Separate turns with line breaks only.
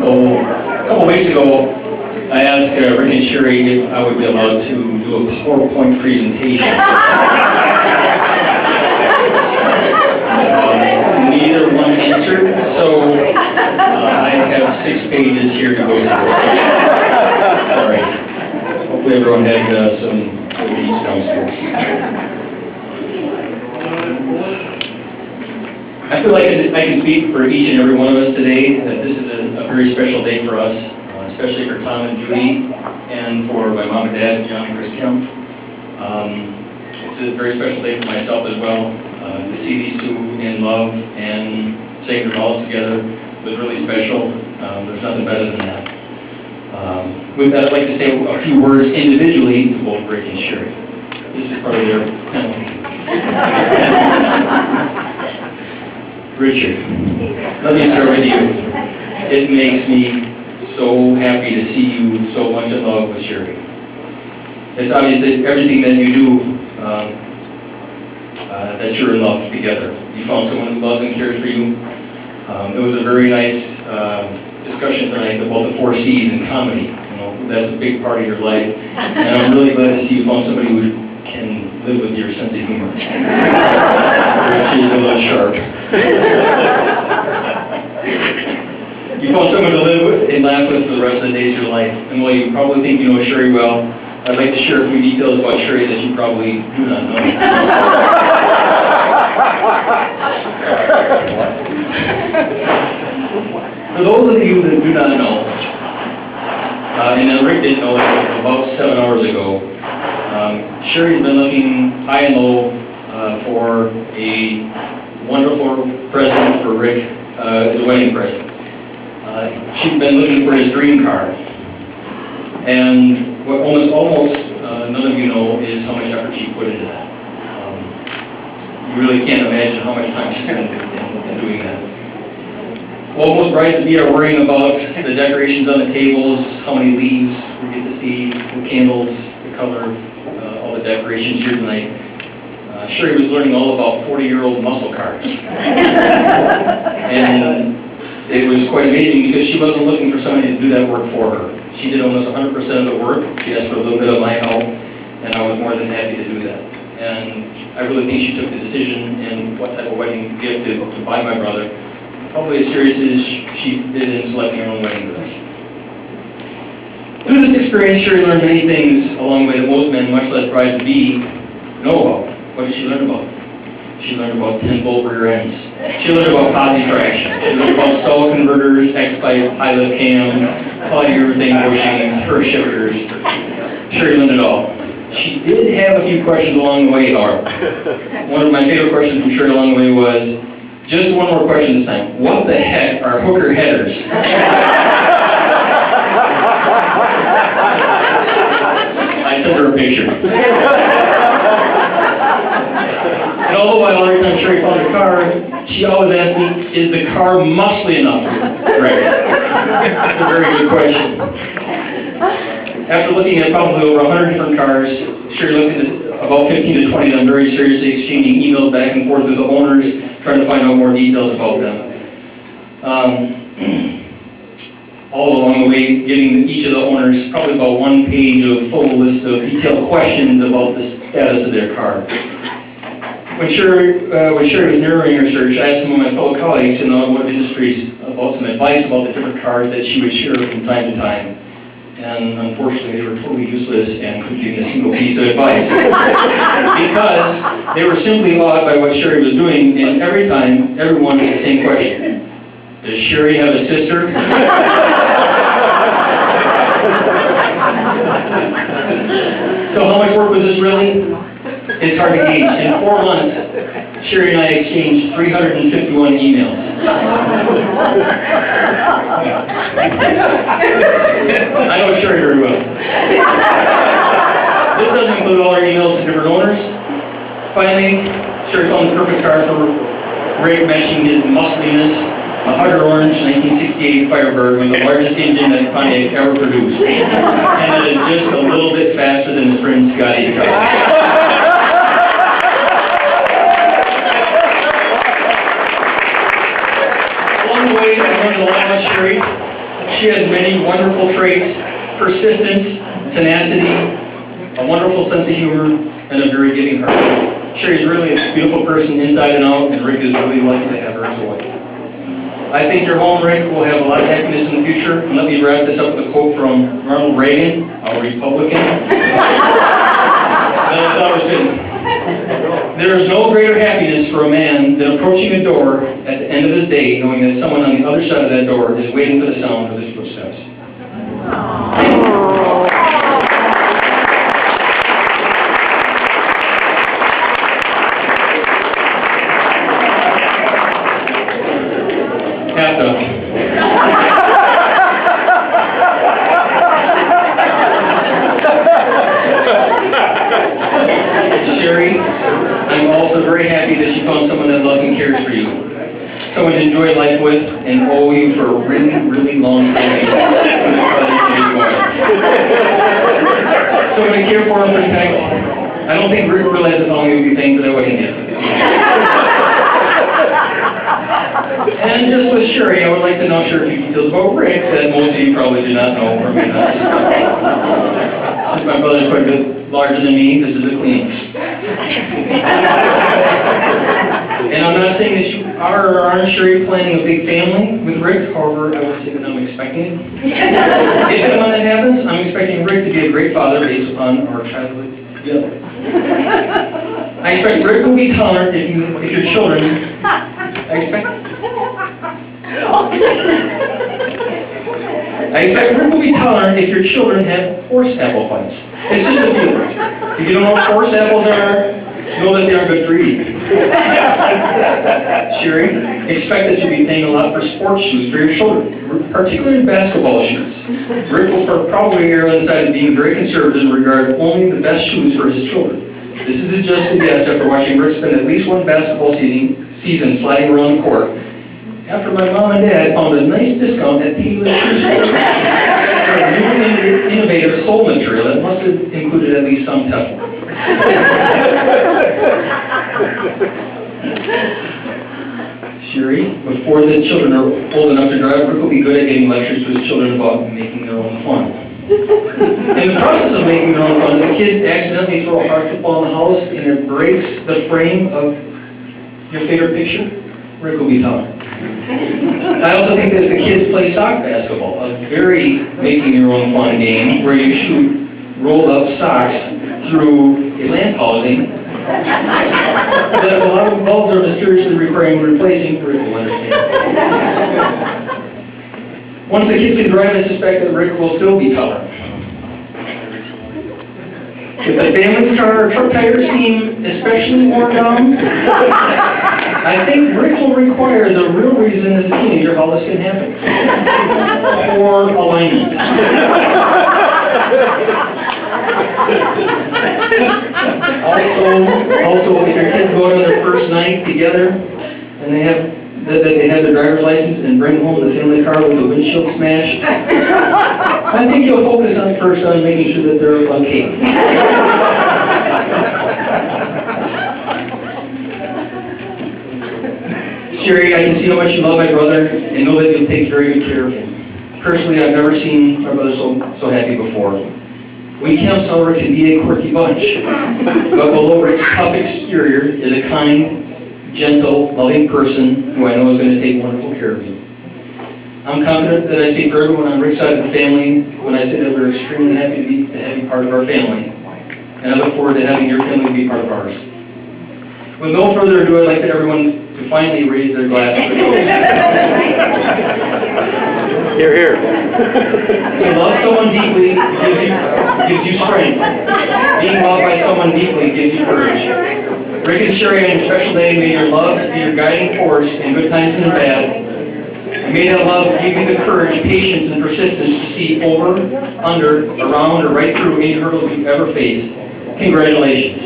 A couple weeks ago, I asked Rick and Shari if I would be allowed to do a PowerPoint presentation. Neither one answered, so I have 6 pages here to go through. All right. Hopefully everyone had some goodies downstairs. I feel like I can speak for each and every one of us today that this is a very special day for us, especially for Tom and Judy, and for my mom and dad, John and Chris Kemp. It's a very special day for myself as well. To see these two in love and saying their vows together was really special. There's nothing better than that. With that, I'd like to say a few words individually to both Rick and Shari. This is part of their penalty. Richard, let me start with you. It makes me so happy to see you so much in love with Shari. It's obvious that everything that you do, that you're in love together. You found someone who loves and cares for you. It was a very nice discussion tonight about the 4 C's in comedy. You know, that's a big part of your life. And I'm really glad to see you found somebody who can live with your sense of humor. She's a little sharp. You found someone to live with and laugh with for the rest of the days of your life. And while you probably think you know Shari well, I'd like to share a few details about Shari that you probably do not know. For those of you that do not know, and then Rick didn't know about 7 hours ago, Shari's been looking high and low for a wonderful present for Rick, his wedding present. She's been looking for his dream car. And what almost none of you know is how much effort she put into that. You really can't imagine how much time she spent in doing that. Well, most brides-to-be are worrying about the decorations on the tables, how many leaves we get to see, the candles, the color, all the decorations here tonight. Shari was learning all about 40-year-old muscle cars. And it was quite amazing because she wasn't looking for somebody to do that work for her. She did almost 100% of the work. She asked for a little bit of my help, and I was more than happy to do that. And I really think she took the decision in what type of wedding gift to buy my brother, probably as serious as she did in selecting her own wedding dress. Through this experience, Shari learned many things along the way that most men, much less brides-to-be, know about. What did she learn about? She learned about 10-volt rear ends. She learned about positive traction. She learned about stall converters, X-pipe, pilot cam, polyurethane bushings, first shifters. Shari learned it all. She did have a few questions along the way, however. One of my favorite questions from Shari along the way was, just one more question this time. What the heck are hooker headers? I sent her a picture. And all the while, every time Shari found her car, she always asked me, is the car muscly enough? Right. That's a very good question. After looking at probably over 100 different cars, Shari looked at about 15 to 20 of them very seriously, exchanging emails back and forth with the owners, trying to find out more details about them. All along the way, giving each of the owners probably about 1 page of full list of detailed questions about the status of their car. When Shari was narrowing her search, I asked some of my fellow colleagues in the automotive industries about some advice about the different cars that she would share from time to time. And unfortunately, they were totally useless and couldn't give me a single piece of advice. Because they were simply awed by what Shari was doing, and every time, everyone had the same question. Does Shari have a sister? So how much work was this really? It's hard to gauge. In 4 months, Shari and I exchanged 351 emails. I know Shari very well. This doesn't include all our emails to different owners. Finally, Shari found the perfect car for Rick, matching his muscliness, a Hunter Orange 1968 Firebird with the largest engine that Pontiac ever produced. And it is just a little bit faster than his friend Scotty's car. Along the way, I learned a lot about Shari. She has many wonderful traits: persistence, tenacity, a wonderful sense of humor, and a very giving heart. Shari's really a beautiful person inside and out, and Rick is really lucky to have her as a wife. I think your home, Rick, will have a lot of happiness in the future. And let me wrap this up with a quote from Ronald Reagan, a Republican. There is no greater happiness for a man than approaching a door at the end of his day, knowing that someone on the other side of that door is waiting for the sound of his footsteps. Shari, I'm also very happy that you found someone that loves and cares for you. Someone to enjoy life with and owe you for a really, really long time. Someone to care for and protect. I don't think Rick realizes how long he would be paying for that wedding gift. And just with Shari, I would like to know sure a few details about Rick that most of you probably do not know or may not. Since my brother's quite a bit larger than me, this is a clean. And I'm not saying that you are or aren't sure you're planning a big family with Rick, however, I would say that I'm expecting it. If and when that happens, I'm expecting Rick to be a great father based upon our childhood together. I expect Rick will be tolerant if your children... I expect Rick will be tolerant if your children have horse apple fights. It's just a feeling. If you don't know what horse apples are, know that they aren't good for eating. Shari, expect that you'll be paying a lot for sports shoes for your children, particularly basketball shoes. Rick will probably err on the side of being very conservative in regard only the best shoes for his children. This is a just guess after watching Rick spend at least one basketball season sliding around the court. After my mom and dad found a nice discount at Taylor's Shoe Store for a new innovative sole material that must have included at least some Teflon. Shari, before the children are old enough to drive, Rick will be good at giving lectures to his children about making their own fun. In the process of making their own fun, the kids accidentally throw a hard football in the house and it breaks the frame of your favorite picture. Rick will be tough. I also think that the kids play sock basketball, a very making your own fun game where you shoot rolled up socks through a lamp housing that a lot of bulbs are mysteriously replacing. Rick will understand. Once the kids can drive, I suspect that Rick will still be tolerant. If the family's car or truck tires seem especially worn down, I think Rick will require the real reason as a teenager how this can happen. Poor alignment. Also, if your kids go on their first night together and they have their driver's license and bring home the family car with the windshield smashed, I think you'll focus first on making sure that they're okay. Shari, I can see how much you love my brother and know that you'll take very good care of him. Personally, I've never seen my brother so happy before. We Camp Silver can be a quirky bunch, but below Rick's tough exterior is a kind, gentle, loving person who I know is going to take wonderful care of you. I'm confident that I speak for everyone on Rick's side of the family when I say that we're extremely happy to be part of our family, and I look forward to having your family be part of ours. With no further ado, I'd like everyone to finally raise their glass for the
Hear, hear.
To love someone deeply gives you strength. Being loved by someone deeply gives you courage. Rick and Shari, on a special day, may your love be your guiding force in good times and bad. And may that love give you the courage, patience, and persistence to see over, under, around, or right through any hurdles you've ever faced. Congratulations.